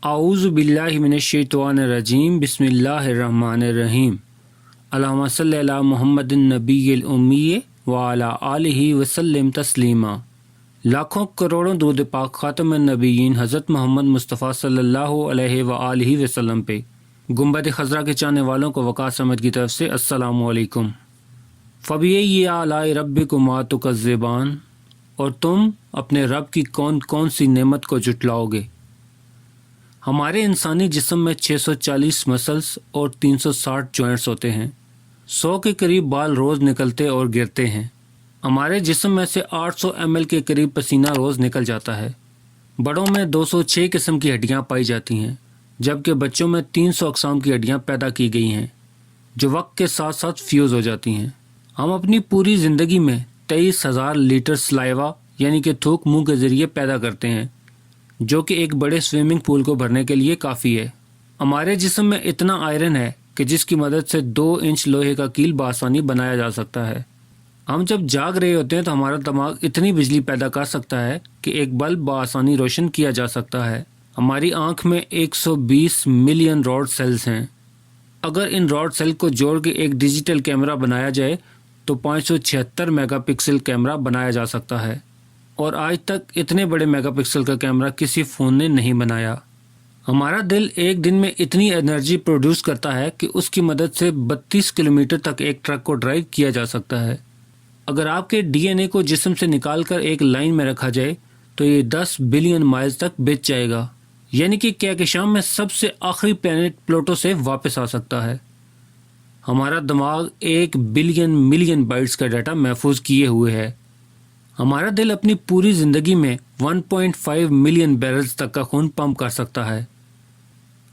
اعوذ باللہ من الشیطان الرجیم بسم اللہ الرحمن الرحیم اللہم صلی علی محمد النبی الامی وعلی آلہ وسلم تسلیما۔ لاکھوں کروڑوں درود پاک خاتم النبیین حضرت محمد مصطفیٰ صلی اللہ علیہ وآلہ وسلم پہ۔ گنبد خضرا کے چاہنے والوں کو وقاص احمد کی طرف سے السلام علیکم۔ فَبِأَيِّ آلَاءِ رَبِّكُمَا تُكَذِّبَانِ، اور تم اپنے رب کی کون کون سی نعمت کو جھٹلاؤ گے۔ ہمارے انسانی جسم میں 640 مسلز اور 360 جوائنٹس ہوتے ہیں۔ 100 کے قریب بال روز نکلتے اور گرتے ہیں۔ ہمارے جسم میں سے 800 ml کے قریب پسینہ روز نکل جاتا ہے۔ بڑوں میں 206 قسم کی ہڈیاں پائی جاتی ہیں، جبکہ بچوں میں 300 اقسام کی ہڈیاں پیدا کی گئی ہیں، جو وقت کے ساتھ ساتھ فیوز ہو جاتی ہیں۔ ہم اپنی پوری زندگی میں 23,000 لیٹر سلائیوا یعنی کہ تھوک منہ کے ذریعے پیدا کرتے ہیں، جو کہ ایک بڑے سوئمنگ پول کو بھرنے کے لیے کافی ہے۔ ہمارے جسم میں اتنا آئرن ہے کہ جس کی مدد سے 2 انچ لوہے کا کیل بآسانی بنایا جا سکتا ہے۔ ہم جب جاگ رہے ہوتے ہیں تو ہمارا دماغ اتنی بجلی پیدا کر سکتا ہے کہ ایک بلب بآسانی روشن کیا جا سکتا ہے۔ ہماری آنکھ میں 120 ملین راڈ سیلز ہیں۔ اگر ان راڈ سیل کو جوڑ کے ایک ڈیجیٹل کیمرہ بنایا جائے تو 576 میگا پکسل کیمرہ بنایا جا سکتا ہے، اور آج تک اتنے بڑے میگا پکسل کا کیمرہ کسی فون نے نہیں بنایا۔ ہمارا دل ایک دن میں اتنی انرجی پروڈیوس کرتا ہے کہ اس کی مدد سے 32 کلومیٹر تک ایک ٹرک کو ڈرائیو کیا جا سکتا ہے۔ اگر آپ کے ڈی این اے کو جسم سے نکال کر ایک لائن میں رکھا جائے تو یہ 10 بلین مائلز تک بچ جائے گا، یعنی کہ کہکشاں میں سب سے آخری پلینٹ پلوٹو سے واپس آ سکتا ہے۔ ہمارا دماغ 1 بلین ملین بائٹس کا ڈیٹا محفوظ کیے ہوئے ہے۔ ہمارا دل اپنی پوری زندگی میں 1.5 ملین بیرلز تک کا خون پمپ کر سکتا ہے۔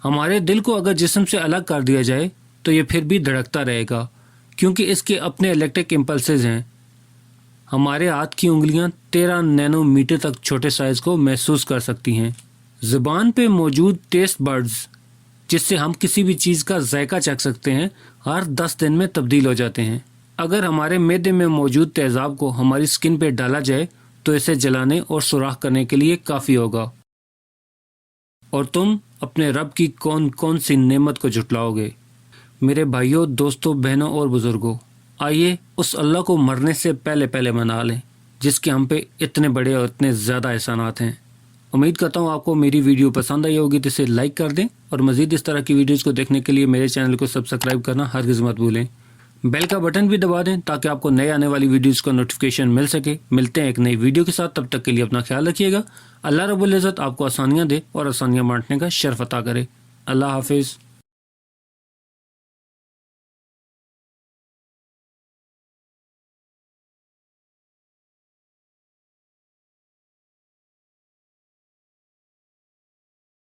ہمارے دل کو اگر جسم سے الگ کر دیا جائے تو یہ پھر بھی دھڑکتا رہے گا، کیونکہ اس کے اپنے الیکٹرک امپلسز ہیں۔ ہمارے ہاتھ کی انگلیاں 13 نینو میٹر تک چھوٹے سائز کو محسوس کر سکتی ہیں۔ زبان پہ موجود ٹیسٹ برڈز، جس سے ہم کسی بھی چیز کا ذائقہ چکھ سکتے ہیں، ہر 10 دن میں تبدیل ہو جاتے ہیں۔ اگر ہمارے معدے میں موجود تیزاب کو ہماری سکن پہ ڈالا جائے تو اسے جلانے اور سوراخ کرنے کے لیے کافی ہوگا۔ اور تم اپنے رب کی کون کون سی نعمت کو جھٹلاؤ گے؟ میرے بھائیوں، دوستوں، بہنوں اور بزرگوں، آئیے اس اللہ کو مرنے سے پہلے پہلے منا لیں جس کے ہم پہ اتنے بڑے اور اتنے زیادہ احسانات ہیں۔ امید کرتا ہوں آپ کو میری ویڈیو پسند آئی ہوگی تو اسے لائک کر دیں، اور مزید اس طرح کی ویڈیوز کو دیکھنے کے لیے میرے چینل کو سبسکرائب کرنا ہرگز مت بھولیں۔ بیل کا بٹن بھی دبا دیں تاکہ آپ کو نئے آنے والی ویڈیوز کا نوٹیفیکیشن مل سکے۔ ملتے ہیں ایک نئی ویڈیو کے ساتھ، تب تک کے لیے اپنا خیال رکھیے گا۔ اللہ رب العزت آپ کو آسانیاں دے اور آسانیاں بانٹنے کا شرف عطا کرے۔ اللہ حافظ۔